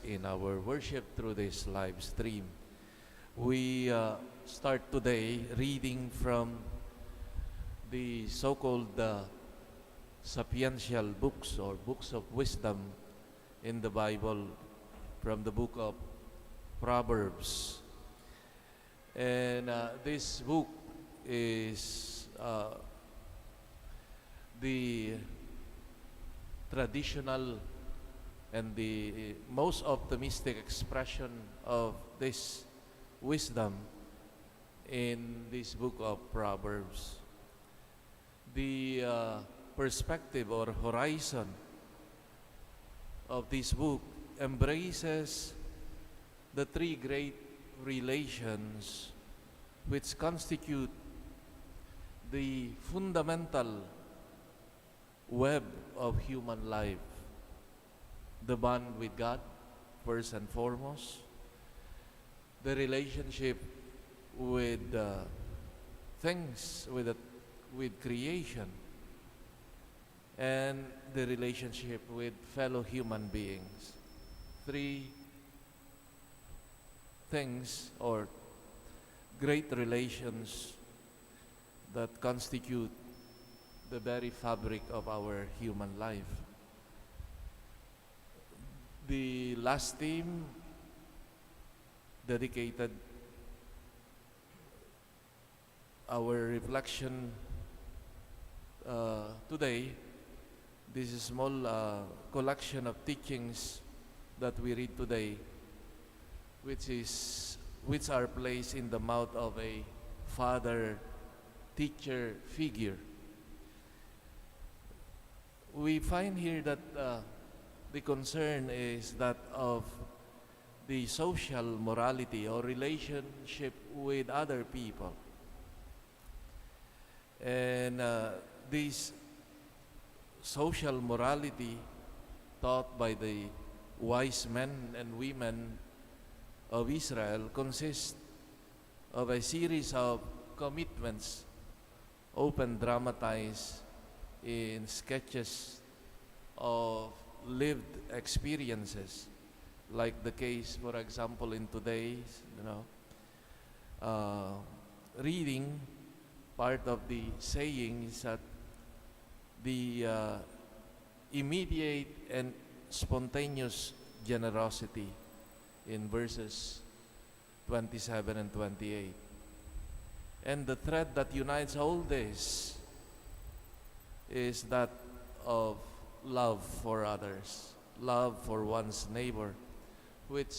in our worship through this live stream. We start today reading from the so-called sapiential books or books of wisdom in the Bible, from the book of Proverbs. And this book is the traditional and the most optimistic expression of this wisdom in this book of Proverbs. The perspective or horizon of this book embraces the three great relations which constitute the fundamental web of human life. The bond with God, first and foremost. The relationship with things, with creation. And the relationship with fellow human beings. Three things or great relations that constitute the very fabric of our human life. The last theme dedicated our reflection today. This is a small collection of teachings that we read today, which are placed in the mouth of a father-teacher figure. We find here that the concern is that of the social morality or relationship with other people. And this social morality taught by the wise men and women of Israel consists of a series of commitments, often dramatized in sketches of lived experiences, like the case, for example, in today's, reading. Part of the saying is that the immediate and spontaneous generosity in verses 27 and 28. And the thread that unites all this is that of love for others, love for one's neighbor, which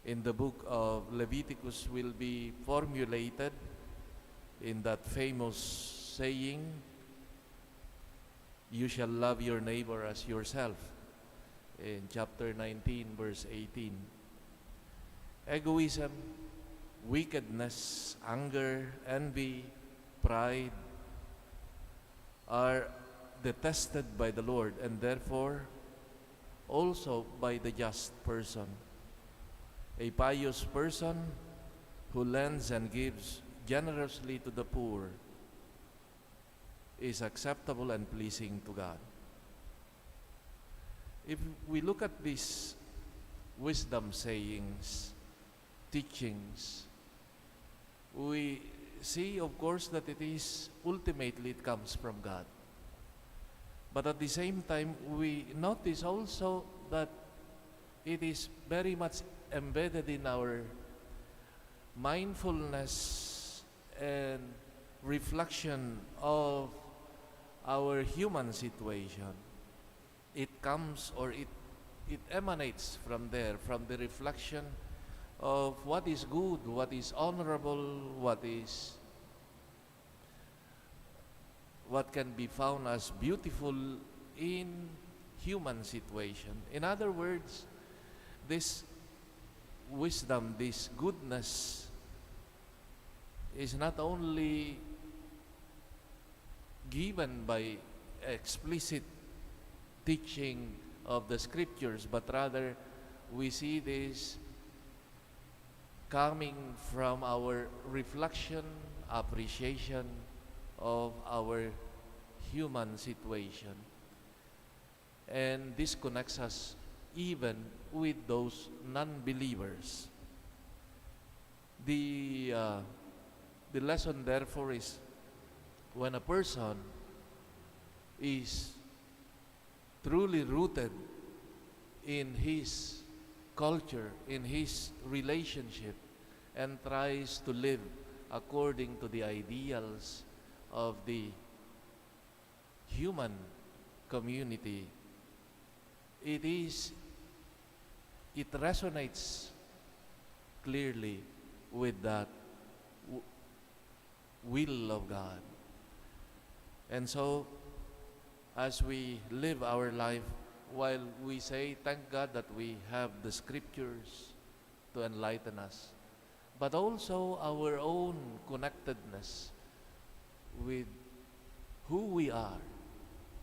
in the book of Leviticus will be formulated in that famous saying, "You shall love your neighbor as yourself," in chapter 19, verse 18. Egoism, wickedness, anger, envy, pride are detested by the Lord, and therefore also by the just person. A pious person who lends and gives generously to the poor is acceptable and pleasing to God. If we look at these wisdom sayings, teachings, we see, of course, that ultimately it comes from God. But at the same time, we notice also that it is very much embedded in our mindfulness and reflection of our human situation. It comes, or it emanates from there, from the reflection of what is good, what is honorable, what can be found as beautiful in human situation. In other words, this wisdom, this goodness is not only given by explicit teaching of the scriptures, but rather we see this coming from our reflection, appreciation of our human situation. And this connects us even with those non-believers. The lesson therefore is, when a person is truly rooted in his culture, in his relationship, and tries to live according to the ideals of the human community, it resonates clearly with that will of God. And so, as we live our life, while we say, thank God that we have the scriptures to enlighten us, but also our own connectedness with who we are,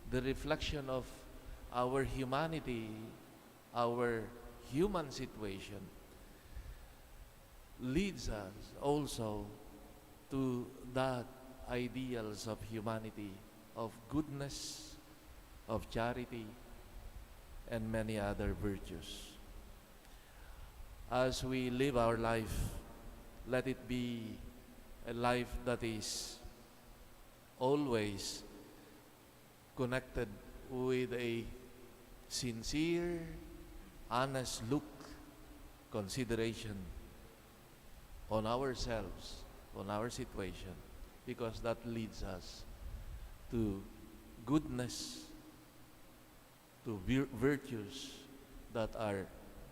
the reflection of our humanity, our human situation, leads us also to that ideals of humanity, of goodness, of charity, and many other virtues. As we live our life, let it be a life that is always connected with a sincere, honest look, consideration on ourselves, on our situation, because that leads us to goodness, to virtues that are